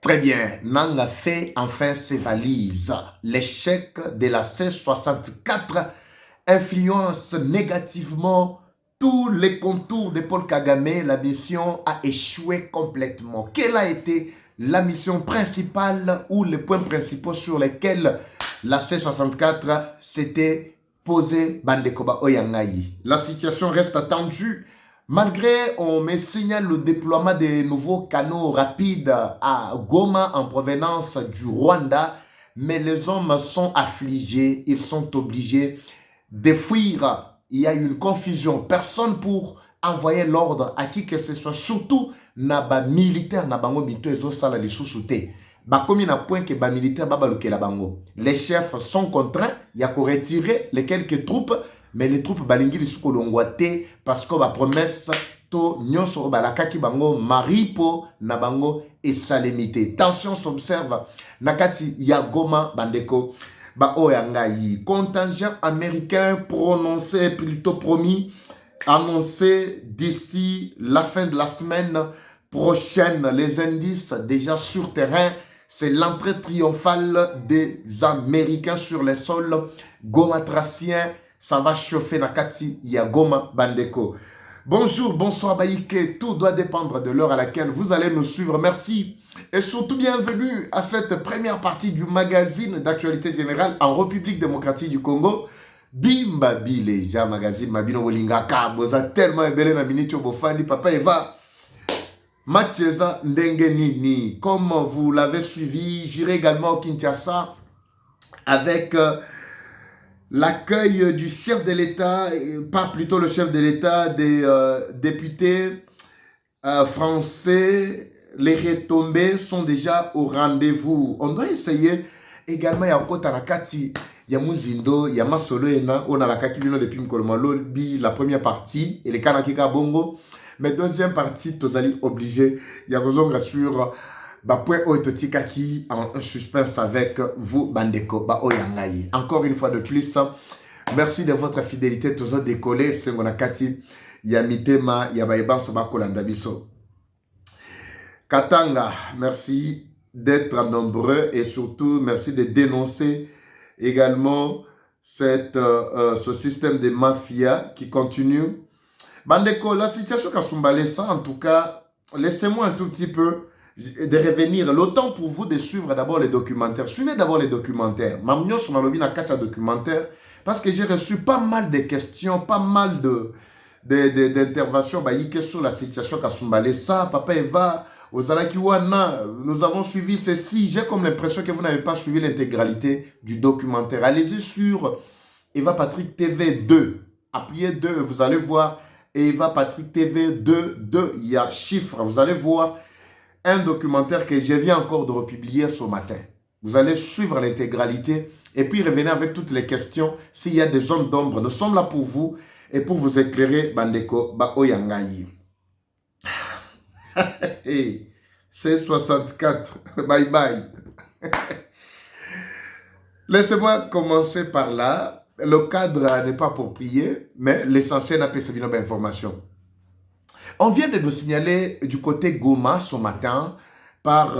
Très bien, Nang a fait enfin ses valises. L'échec de la C64 influence négativement tous les contours de Paul Kagame. La mission a échoué complètement. Quelle a été la mission principale ou les points principaux sur lesquels la C64 s'était posée Bandekoba Oyangayi? La situation reste tendue. Malgré, on me signale le déploiement de nouveaux canaux rapides à Goma en provenance du Rwanda, mais les hommes sont affligés, ils sont obligés de fuir. Il y a une confusion, personne pour envoyer l'ordre à qui que ce soit, surtout naba militaire nabango bito ezo sala li susute. Ba komi na point que ba militaire baba lokela bango. Les chefs sont contraints, il y a qu'à retirer les quelques troupes. Mais les troupes balingi lisuko longwate parce que ba promesse to nyonso balakaki bango maripo na bango et salemité. Tension s'observe nakati ya Goma bandeko ba oyangayi. Contingent américain prononcé plutôt promis annoncé d'ici la fin de la semaine prochaine. Les indices déjà sur terrain, c'est l'entrée triomphale des Américains sur les sols gomatraciens. Ça va chauffer Nakati Yagoma Bandeko. Bonjour, bonsoir Baïke. Tout doit dépendre de l'heure à laquelle vous allez nous suivre. Merci. Et surtout bienvenue à cette première partie du magazine d'actualité générale en République démocratique du Congo. Bimbabi les gens, magazine Mabino Wolingaka. Vous êtes tellement ébélé na minute Bofani. Papa Eva. Macheza Ndengenini. Comme vous l'avez suivi, j'irai également au Kinshasa avec... l'accueil du chef de l'État, pas plutôt le chef de l'État, des députés français, les retombées sont déjà au rendez-vous. On doit essayer également, il y a encore Tanakati, il y a Muzindo, il y a Masolo, on a la Kakibino depuis Mkolomalo, la première partie, et les Kanakika Bongo, mais deuxième partie, tous allez obligés, il y a raison sur... point oetotikaki en suspense avec vous Bandeko ba oyangayi. Encore une fois de plus, merci de votre fidélité. Toujours décollé, sengonakati yamitema yabaïbanso bakolanda biso. Katanga, merci d'être nombreux et surtout merci de dénoncer également ce système de mafia qui continue. Bandeko, la situation Kasumbalesa, en tout cas, laissez-moi un tout petit peu de revenir. L'autant pour vous de suivre d'abord les documentaires. Suivez d'abord les documentaires. Mamnyo sur ma lobby na 4 documentaires parce que j'ai reçu pas mal de questions, pas mal d'interventions sur la situation Kasumbalesa. Papa Eva, Ozalakiwana, nous avons suivi ceci. J'ai comme l'impression que vous n'avez pas suivi l'intégralité du documentaire. Allez-y sur Eva Patrick TV 2. Appuyez 2, vous allez voir Eva Patrick TV 2. Il y a chiffres, vous allez voir un documentaire que je viens encore de republier ce matin. Vous allez suivre l'intégralité et puis revenir avec toutes les questions. S'il y a des zones d'ombre, nous sommes là pour vous et pour vous éclairer, Bandeko Ba Oyangayi. Hey, c'est 64. Bye bye. Laissez-moi commencer par là. Le cadre n'est pas approprié, mais l'essentiel n'a pas servi d'information. On vient de nous signaler du côté Goma ce matin par...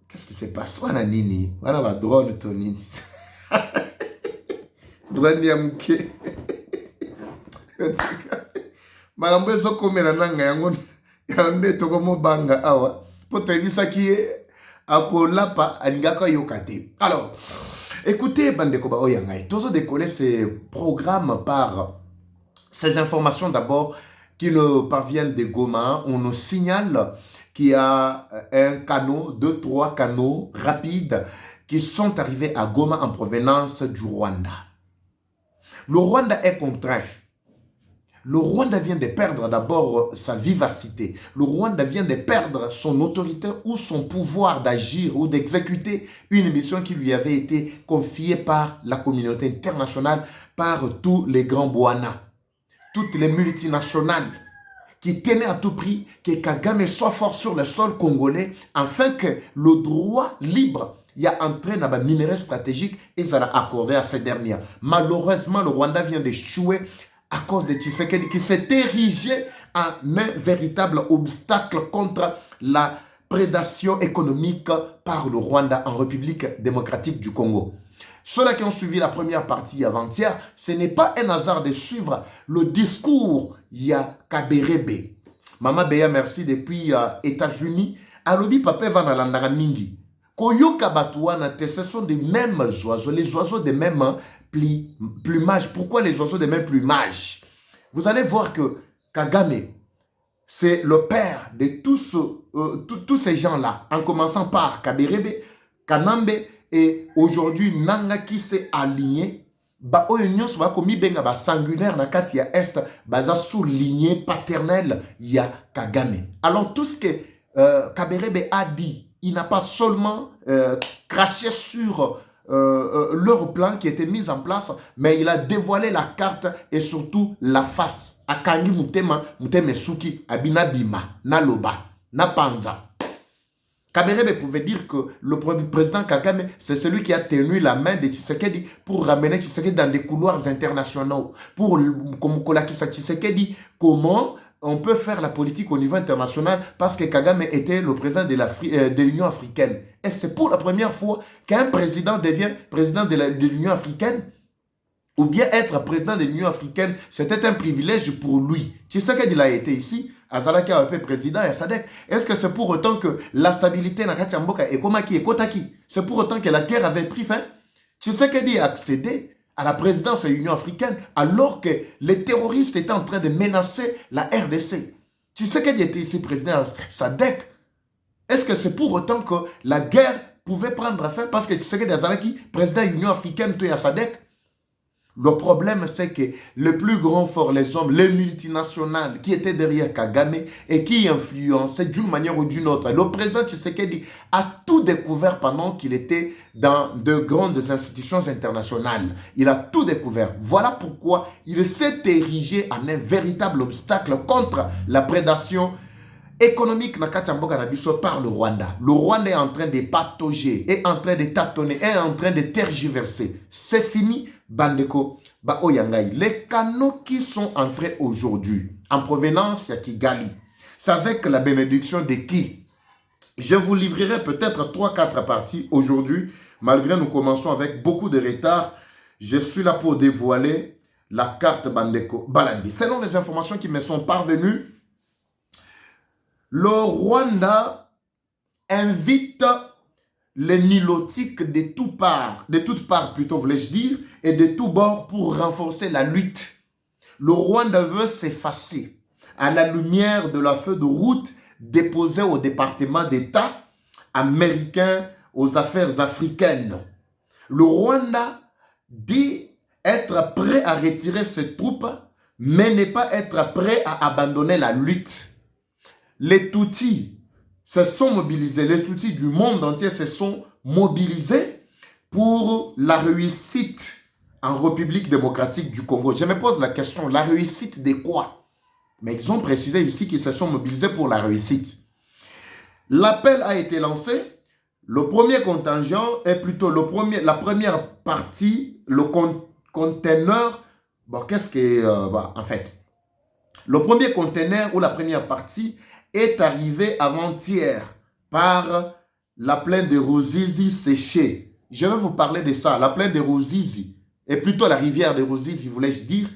qu'est-ce qui se passe? On a Nini. On a drone Tonini. Drone Yamke. Marambo Zoko Melananga Yangon. Yande Togomo Banga Awa. Pour te dire ça qui est Ako Lapa Alingaka Yokate. Alors, écoutez, Bandekoba Oyangai. Tous décoller ces programmes par ces informations d'abord qui nous parviennent de Goma. On nous signale qu'il y a un canot, 2-3 canaux rapides qui sont arrivés à Goma en provenance du Rwanda. Le Rwanda est contraint. Le Rwanda vient de perdre d'abord sa vivacité. Le Rwanda vient de perdre son autorité ou son pouvoir d'agir ou d'exécuter une mission qui lui avait été confiée par la communauté internationale, par tous les grands Bwana. Toutes les multinationales qui tenaient à tout prix que Kagame soit fort sur le sol congolais afin que le droit libre y a entré dans les minerais stratégiques et ça l'a accordé à ces dernières. Malheureusement, le Rwanda vient d'échouer à cause de Tshisekedi qui s'est érigé en un véritable obstacle contre la prédation économique par le Rwanda en République démocratique du Congo. Ceux-là qui ont suivi la première partie avant-hier, ce n'est pas un hasard de suivre le discours ya Kaberebe. Mama Beya, merci depuis États-Unis. Alobi papa va na landanga mingi. Koyoka batuana te, ce sont des mêmes oiseaux, les oiseaux des mêmes plumage. Pourquoi les oiseaux des mêmes plumage? Vous allez voir que Kagame, c'est le père de tous ces gens-là, en commençant par Kaberebe, Kanambe, et aujourd'hui, Nanga qui s'est aligné, ba oyo soit komi benga ba sanguinaire na kati ya est, baza souligné paternel ya Kagame. Alors tout ce que Kaberebe a dit, il n'a pas seulement craché sur leur plan qui était mis en place, mais il a dévoilé la carte et surtout la face. Akangi mutema, muteme suki, abina bima, na loba, na panza. Kaberebe pouvait dire que le président Kagame, c'est celui qui a tenu la main de Tshisekedi pour ramener Tshisekedi dans des couloirs internationaux. Comme Kolakisa Tshisekedi, comment on peut faire la politique au niveau international parce que Kagame était le président de l'Union africaine. Et c'est pour la première fois qu'un président devient président de l'Union africaine. Ou bien être président de l'Union africaine, c'était un privilège pour lui. Tshisekedi a été ici, Azalaki a été président et Sadek. Est-ce que c'est pour autant que la stabilité dans Katiamboka est Komaki et Kotaki? C'est pour autant que la guerre avait pris fin? Tshisekedi a accédé à la présidence de l'Union africaine alors que les terroristes étaient en train de menacer la RDC. Tshisekedi était ici président Sadek. Est-ce que c'est pour autant que la guerre pouvait prendre fin parce que Tshisekedi Azalaki, président de l'Union africaine, tu es à Sadek? Le problème, c'est que le plus grand fort, les hommes, les multinationales qui étaient derrière Kagame et qui influençaient d'une manière ou d'une autre. Le président Tshisekedi a tout découvert pendant qu'il était dans de grandes institutions internationales. Il a tout découvert. Voilà pourquoi il s'est érigé en un véritable obstacle contre la prédation économique par le Rwanda. Le Rwanda est en train de patauger, est en train de tâtonner, est en train de tergiverser. C'est fini, Bandeko, Baoyangai. Les canaux qui sont entrés aujourd'hui en provenance de Kigali, c'est avec la bénédiction de qui? Je vous livrerai peut-être 3-4 parties aujourd'hui, malgré nous commençons avec beaucoup de retard. Je suis là pour dévoiler la carte Bandeko Balandi. Selon les informations qui me sont parvenues, le Rwanda invite les nilotiques de toutes parts plutôt voulais-je dire, et de tous bords pour renforcer la lutte. Le Rwanda veut s'effacer à la lumière de la feuille de route déposée au département d'État américain aux affaires africaines. Le Rwanda dit être prêt à retirer ses troupes, mais n'est pas être prêt à abandonner la lutte. Les Tutsis se sont mobilisés, les Tutsis du monde entier se sont mobilisés pour la réussite en République démocratique du Congo. Je me pose la question, la réussite de quoi? Mais ils ont précisé ici qu'ils se sont mobilisés pour la réussite. L'appel a été lancé. Le premier contingent est plutôt la première partie, le conteneur. Bon, qu'est-ce que... en fait, le premier conteneur ou la première partie est arrivé avant-hier par la plaine de Ruzizi séchée. Je vais vous parler de ça. La plaine de Ruzizi, et plutôt la rivière de Ruzizi, voulais-je dire,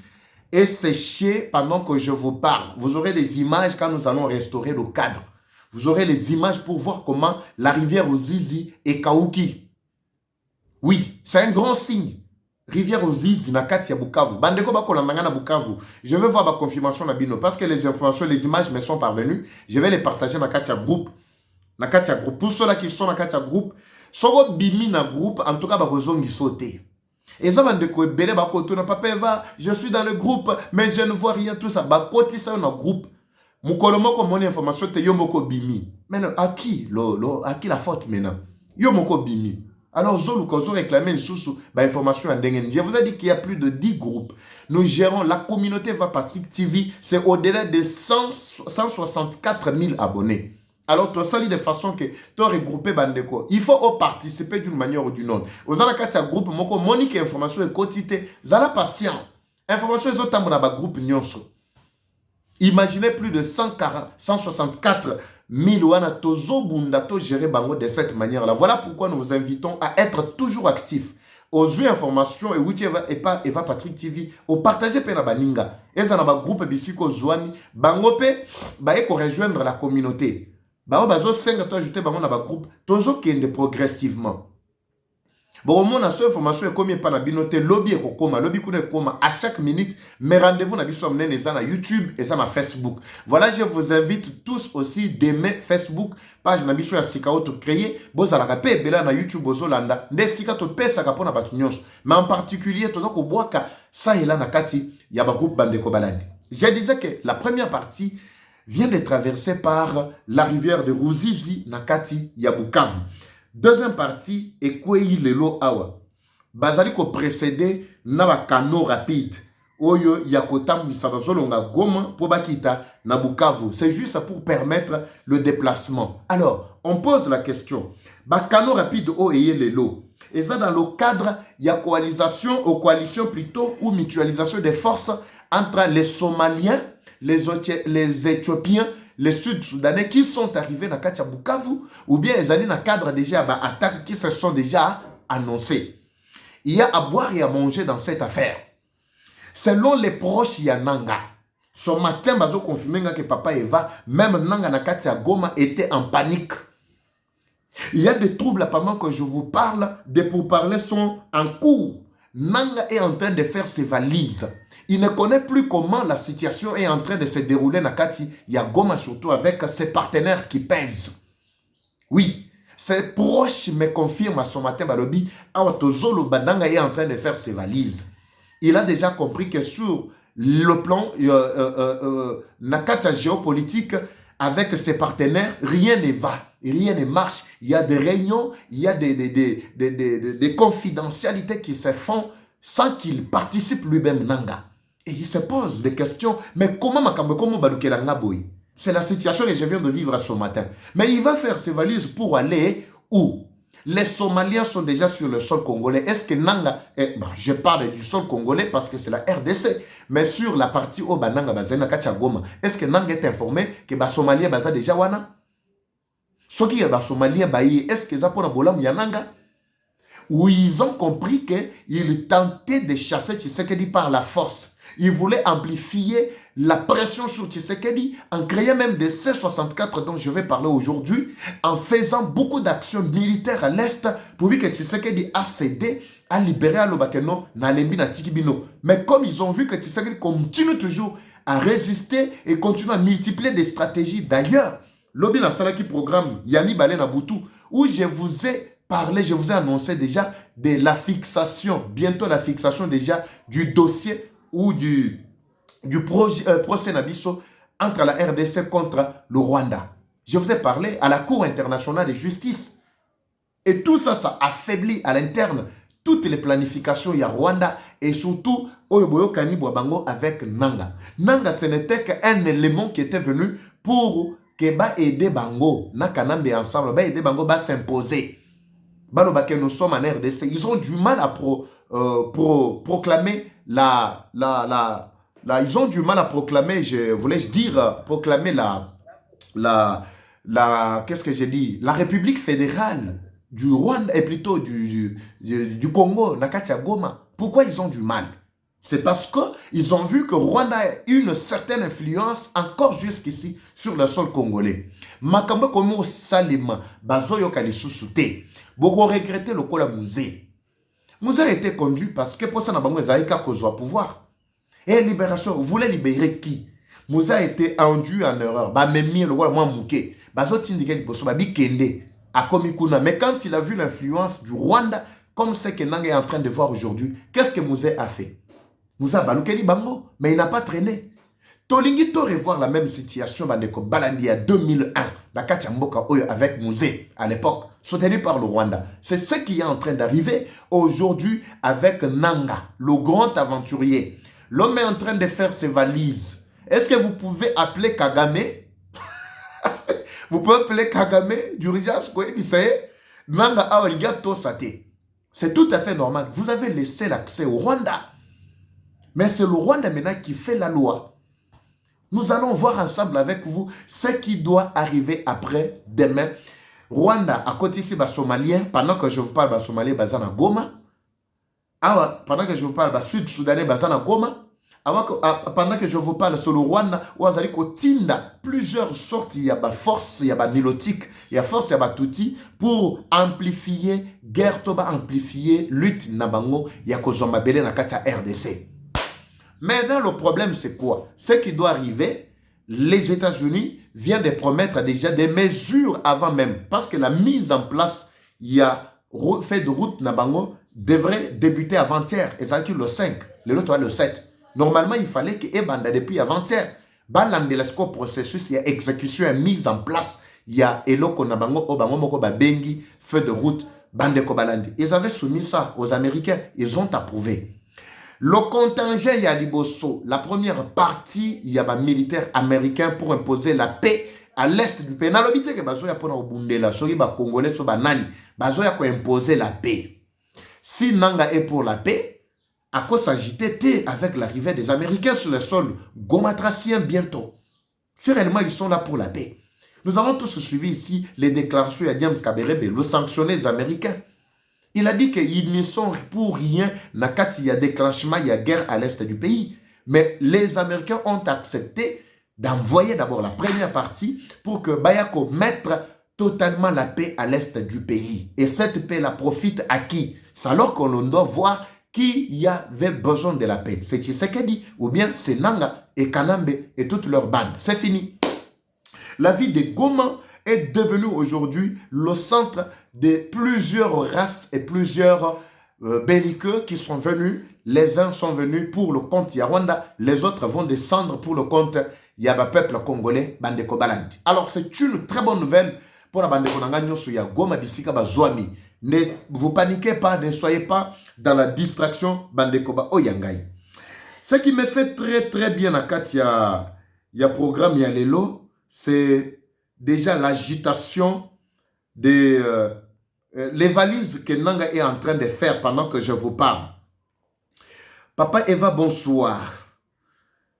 est séchée pendant que je vous parle. Vous aurez des images quand nous allons restaurer le cadre. Vous aurez les images pour voir comment la rivière Ruzizi est Kauki. Oui, c'est un grand signe. Rivière Ruzizi na kati ya Bukavu. Bandeko bako la mangana Bukavu. Je vais voir ma confirmation na bino parce que les informations, les images me sont parvenues. Je vais les partager na kati ya groupe. Na kati ya groupe. Pour ceux-là qui sont na kati ya groupe, soko bimi na groupe, en tout cas bako zongi sauter. Et ça bandeko ebele bako to na papa va, je suis dans le groupe mais je ne vois rien tout ça. Bako ti ça na groupe. Mukolo moko moni information te yo moko bimi. Maintenant à qui la faute maintenant? Yo moko bimi. Alors, Zolukozo réclamait une source d'information à Ndengen. Je vous ai dit qu'il y a plus de 10 groupes. Nous gérons la communauté Vapatrick TV. C'est au-delà de 164 000 abonnés. Alors, tu as sali de façon que tu as regroupé Bandeko. Il faut participer d'une manière ou d'une autre. Vous avez un groupe, monique information et quotité. Vous avez patient. Information est autant dans le groupe Nyonso. Imaginez plus de 164 Milouana Tozo Bundato gérer bango de cette manière-là. Voilà pourquoi nous vous invitons à être toujours actifs. Aux informations et oui Eva Patrick TV au partager pe na baninga. Eza na ba groupe bisiko zwami bango pe ba eko rejoindre la communauté. Ba bazo senga to ajouter bango na ba groupe tozo kende progressivement. Bon, mon information est comme pas na binoté lobby et koma lobby kuna koma à chaque minute mais rendez-vous na biso mnene eza na YouTube et ça na Facebook. Voilà, je vous invite tous aussi d'aimer Facebook page na biso ya Sikao to créer boza la pe bela na YouTube bozolanda nde sika to pesa ka pona batu nyonso mais en particulier to ko boaka ça ela na kati ya ba groupe bandeko balandi. Je disais que la première partie vient de traverser par la rivière de Ruzizi na kati ya Bukavu. Deuxième partie, Ekwei Lelo Awa. Bazali ko précédé na ba canaux rapide. Oyo yakotam misabazolonga Goma pour bakita na Bukavu. C'est juste pour permettre le déplacement. Alors, on pose la question. Ba canaux rapide o eye lelo. Et ça dans le cadre ya coalition plutôt ou mutualisation des forces entre les Somaliens, les Éthiopiens, les Sud-Soudanais qui sont arrivés dans Katia Bukavu ou bien ils allaient dans le cadre déjà d'attaques qui se sont déjà annoncées. Il y a à boire et à manger dans cette affaire. Selon les proches, il y a Nanga. Ce matin, bazo confirmé que Papa Eva, même Nanga na Katia Goma était en panique. Il y a des troubles pendant que je vous parle, des pourparlers sont en cours. Nanga est en train de faire ses valises. Il ne connaît plus comment la situation est en train de se dérouler dans Kati Yagoma, surtout avec ses partenaires qui pèsent. Oui, ses proches me confirment à ce matin, Balobi, Awatozolo Bananga est en train de faire ses valises. Il a déjà compris que sur le plan Nakata géopolitique, avec ses partenaires, rien ne va, rien ne marche. Il y a des réunions, il y a des confidentialités qui se font sans qu'il participe lui-même Nanga. Et il se pose des questions, mais comment c'est la situation que je viens de vivre ce matin. Mais il va faire ses valises pour aller où? Les Somaliens sont déjà sur le sol congolais. Est-ce que Nanga, je parle du sol congolais parce que c'est la RDC, mais sur la partie où Nanga Bazena Kachagoma, est-ce que Nanga est informé que les Somaliens Baza déjà wana? Ce qui est les Somaliens Bayi, est-ce que ça pour la bolam Yananga? Où ils ont compris qu'ils tentaient de chasser Tshisekedi par la force. Ils voulaient amplifier la pression sur Tshisekedi en créant même des C-64 dont je vais parler aujourd'hui, en faisant beaucoup d'actions militaires à l'Est pour que Tshisekedi a cédé à libérer Alobakeno, Nalembi, Natikibino. Mais comme ils ont vu que Tshisekedi continue toujours à résister et continue à multiplier des stratégies, d'ailleurs, Lobi Nasalaki programme Yanni Balé Nabutu, où je vous ai parlé, je vous ai annoncé déjà de la fixation, bientôt la fixation déjà du dossier ou du procès Nabiso entre la RDC contre le Rwanda. Je vous ai parlé à la Cour internationale de justice. Et tout ça, ça affaiblit à l'interne toutes les planifications il y a Rwanda et surtout Oyoboyo Kanibwa Bango avec Nanga. Nanga, ce n'était qu'un élément qui était venu pour que ba aider Bango, Nakanambe ensemble, ba aider Bango, ba s'imposer. Balobake, nous sommes en RDC. Ils ont du mal à proclamer ils ont du mal à proclamer, je voulais dire, proclamer qu'est-ce que j'ai dit? La République fédérale du Rwanda et plutôt du Congo, Nakatia Goma. Pourquoi ils ont du mal? C'est parce qu'ils ont vu que Rwanda a une certaine influence encore jusqu'ici sur le sol congolais. Makambo komo salima, bazoyo kalisusuté. Beaucoup regretter le Kola Musée. Moussa a été conduit parce que pour ça, nous avons pouvoir. Et libération, vous voulez libérer qui? Moussa a été induit en erreur. Mais quand il a vu l'influence du Rwanda, comme ce que Nanga est en train de voir aujourd'hui, qu'est-ce que Moussa a fait? Moussa a fait bango, mais il n'a pas traîné. Tolingi to revoir la même situation bandeko Balandi à 2001 la Kachamboka Oyo avec Mouzé à l'époque soutenu par le Rwanda. C'est ce qui est en train d'arriver aujourd'hui avec Nanga, le grand aventurier. L'homme est en train de faire ses valises. Est-ce que vous pouvez appeler Kagame? Vous pouvez appeler Kagame d'urgence quoi? Nanga Awaligato Sate. C'est tout à fait normal. Vous avez laissé l'accès au Rwanda. Mais c'est le Rwanda maintenant qui fait la loi. Nous allons voir ensemble avec vous ce qui doit arriver après demain. Rwanda, à côté ici, Somalien, pendant que je vous parle, Somalien, Bazana Goma. Pendant que je vous parle, Sud-Soudanais, Bazana Goma. Pendant que je vous parle sur le Rwanda, Ouazali Kotinda, plusieurs sortes, il y a force, il y a nilotique, il y a force, il y a touti, pour amplifier, guerre toba amplifier, lutte nabango, il y a Kozomba Bele na katia RDC. Maintenant, le problème, c'est quoi? Ce qui doit arriver, les États-Unis viennent de promettre déjà des mesures avant même. Parce que la mise en place, il y a fait de route Nabango, devrait débuter avant-hier. Et ça le 5, le 7. Normalement, il fallait que Ebanda depuis avant-hier. Balandelesco processus, il y a exécution et mise en place. Il y a Eloko Nabango, Obango Moko Babengi, feu de route, Bande Kobalandi. Ils avaient soumis ça aux Américains. Ils ont approuvé. Le contingent Yaliboso, la première partie, il y a un militaire américain pour imposer la paix à l'est du pays. Nalobite que bazoya pona obundela, soki ba congolais so banani, bazoya ko imposer la paix. Si Nanga est pour la paix, à quoi s'agiter avec l'arrivée des Américains sur le sol gomatracien bientôt? Si réellement ils sont là pour la paix. Nous avons tous suivi ici les déclarations de James Kaberebe, le sanctionner les Américains. Il a dit qu'ils ne sont pour rien. Il y a déclenchement, il y a guerre à l'est du pays. Mais les Américains ont accepté d'envoyer d'abord la première partie pour que Bayako mette totalement la paix à l'est du pays. Et cette paix-là profite à qui? C'est alors qu'on doit voir qui y avait besoin de la paix. C'est Tshisekedi ou bien c'est Nanga et Kanambe et toute leur bande. C'est fini. La ville de Goma est devenue aujourd'hui le centre de plusieurs races et plusieurs belliqueux qui sont venus. Les uns sont venus pour le compte Rwanda, les autres vont descendre pour le compte Yaba peuple congolais, Bandeko Balandi. Alors c'est une très bonne nouvelle pour la Bandeko Nanganyo Suya Goma Bisika Bazouami. Ne vous paniquez pas, ne soyez pas dans la distraction Bandeko Ba Oyangai. Ce qui me fait très bien à Katia, il y a programme Yalelo, c'est déjà l'agitation des les valises que Nanga est en train de faire pendant que je vous parle. Papa Eva, bonsoir.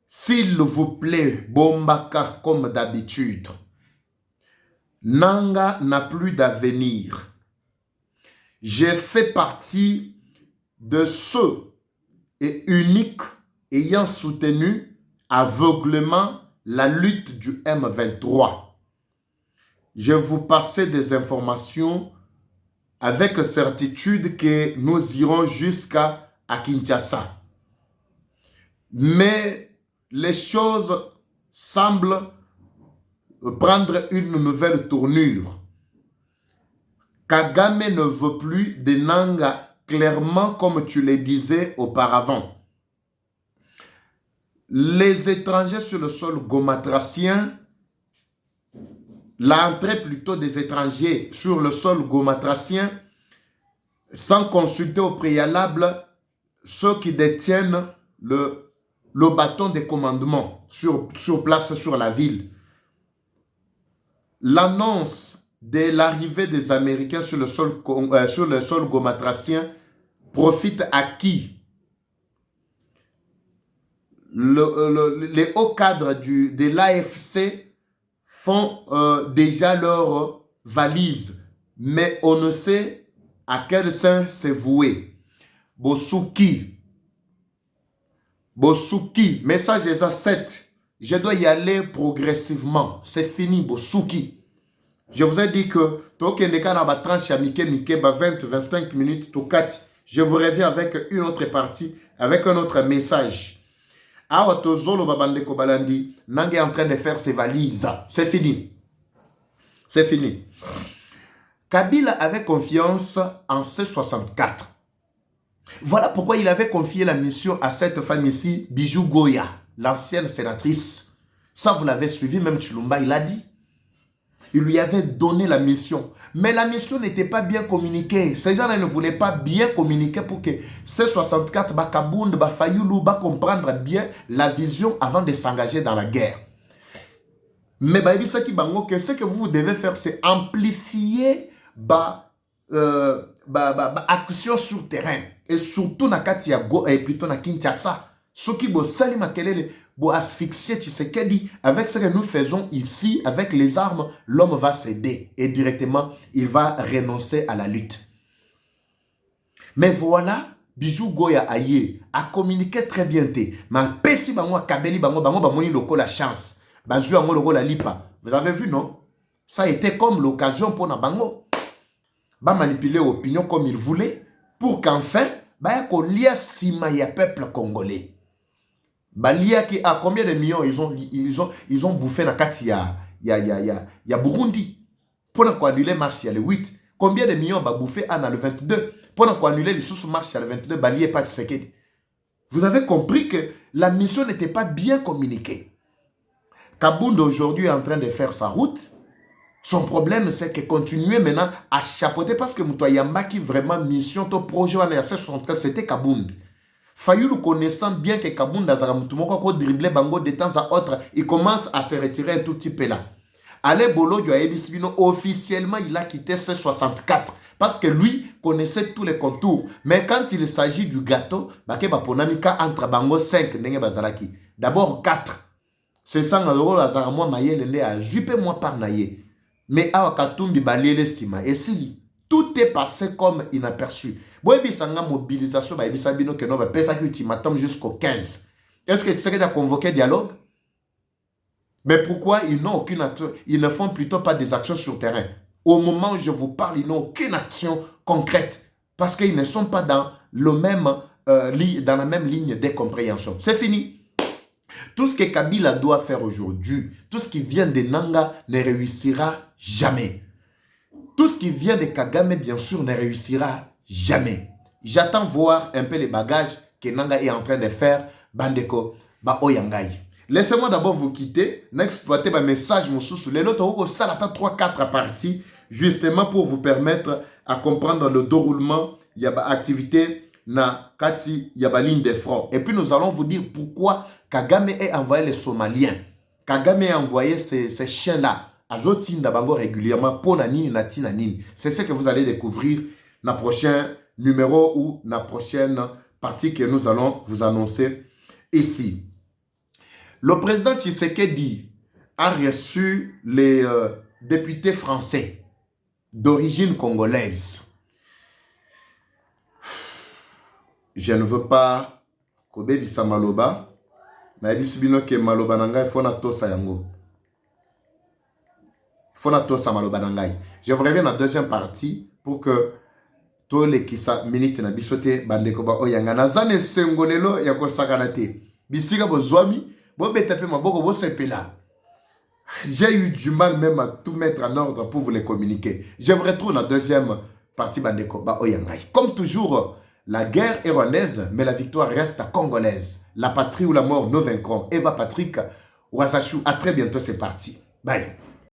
S'il vous plaît, Bombaka comme d'habitude. Nanga n'a plus d'avenir. J'ai fait partie de ceux et uniques ayant soutenu aveuglément la lutte du M23. Je vous passais des informations avec certitude que nous irons jusqu'à Kinshasa. Mais les choses semblent prendre une nouvelle tournure. Kagame ne veut plus de Nanga clairement comme tu le disais auparavant. Les étrangers sur le sol gomatracien, l'entrée plutôt des étrangers sur le sol gomatracien, sans consulter au préalable ceux qui détiennent le bâton de commandement sur place sur la ville. L'annonce de l'arrivée des Américains sur le sol gomatracien profite à qui? Les hauts cadres de l'AFC font déjà leur valise, mais on ne sait à quel sein se vouer. Bosuki, message déjà 7. Je dois y aller progressivement. C'est fini, Bosuki. Je vous ai dit que 20-25 minutes, je vous reviens avec une autre partie, avec un autre message. Awa tozolo babandeko balandi, Nanga est en train de faire ses valises. C'est fini. C'est fini. Kabila avait confiance en C64. Voilà pourquoi il avait confié la mission à cette femme ici, Bijou Goya, l'ancienne sénatrice. Ça, vous l'avez suivi, même Chilumba, il a dit. Il lui avait donné la mission. Mais la mission n'était pas bien communiquée. Ces gens-là ne voulaient pas bien communiquer pour que C64, Bakabound, Bafayulu, comprendre bien la vision avant de s'engager dans la guerre. Mais ce que vous devez faire, c'est amplifier action sur terrain. Et surtout, et plutôt na Kinshasa. Ce qui vous salue makelele, pour asphyxier Tshisekedi. Avec ce que nous faisons ici, avec les armes, l'homme va céder et directement, il va renoncer à la lutte. Mais voilà, Bijou Goya Aye a communiqué très bien. Mais pesi bango kabeli bango bamoni loko la chance. Bazou bango loko la lipa. Vous avez vu, non? Ça a été comme l'occasion pour na bango. Ba manipuler l'opinion comme il voulait pour qu'enfin, ba ko lia sima ya peuple congolais. Ba lia qui a combien de millions ils ont bouffé na kati ya Burundi pour annuler mars le 8. Combien de millions ba bouffé le 22 pour annuler les sous mars le 22 ba lié pas Tshisekedi. Vous avez compris que la mission n'était pas bien communiquée. Kabound aujourd'hui est en train de faire sa route. Son problème, c'est que continuer maintenant à chapeauter parce que Moutoyamba qui vraiment mission, ton projet en RC73, c'était Kabound. Fayoulou connaissant bien que Kabound a Moutoumoko dribbler Bango de temps à autre, il commence à se retirer un tout petit peu là. Ale Bolo officiellement, il a quitté C64 parce que lui connaissait tous les contours. Mais quand il s'agit du gâteau, entre Bango 5, d'abord 4. C'est ça, moi Mayele a jupe moi par naïe. Mais à Katumbi Baliele Sima. Et si tout est passé comme inaperçu. Boyebi sanga mobilisation, bayebi sabino que non, ba pesa ki ultimatum jusqu'au 15. Est-ce que tu sais à convoquer dialogue? Mais pourquoi ils n'ont aucune action? Ils ne font plutôt pas des actions sur terrain. Au moment où je vous parle, ils n'ont aucune action concrète. Parce qu'ils ne sont pas dans, dans la même ligne de compréhension. C'est fini. Tout ce que Kabila doit faire aujourd'hui, tout ce qui vient de Nanga ne réussira jamais. Tout ce qui vient de Kagame, bien sûr, ne réussira jamais. J'attends voir un peu les bagages que Nanga est en train de faire. Bandeko, ba oyangai. Laissez-moi d'abord vous quitter, n'exploiter mes messages, mon sous les autres, ça attend 3-4 parties, justement pour vous permettre à comprendre le déroulement, il y a activité na kati, il y a ligne de front. Et puis nous allons vous dire pourquoi Kagame a envoyé les Somaliens. Kagame a envoyé ces chiens-là à Zotinda Bango régulièrement pour Nanini, Natinanini. C'est ce que vous allez découvrir dans le prochain numéro ou dans la prochaine partie que nous allons vous annoncer ici. Le président Tshisekedi a reçu les députés français d'origine congolaise. Je ne veux pas Kobe Bisa Maloba, mais Bisibino ke Maloba Nangai Fona Tosa Yango. Fona Tosa Maloba Nangai. Je vous reviens dans la deuxième partie pour que tous les qui sa minute na bisote bandeko ba oyanga nazane sengolelo ya ko sakanate. Bisika bozwami, bo betape maboko bo sepela. J'ai eu du mal même à tout mettre en ordre pour vous les communiquer. Je vous retrouve dans la deuxième partie bandeko ba oyanga. Comme toujours, la guerre est rwandaise, mais la victoire reste congolaise. La patrie ou la mort, nous vaincrons. Eva Patrick Ouazachou, à très bientôt, c'est parti. Bye.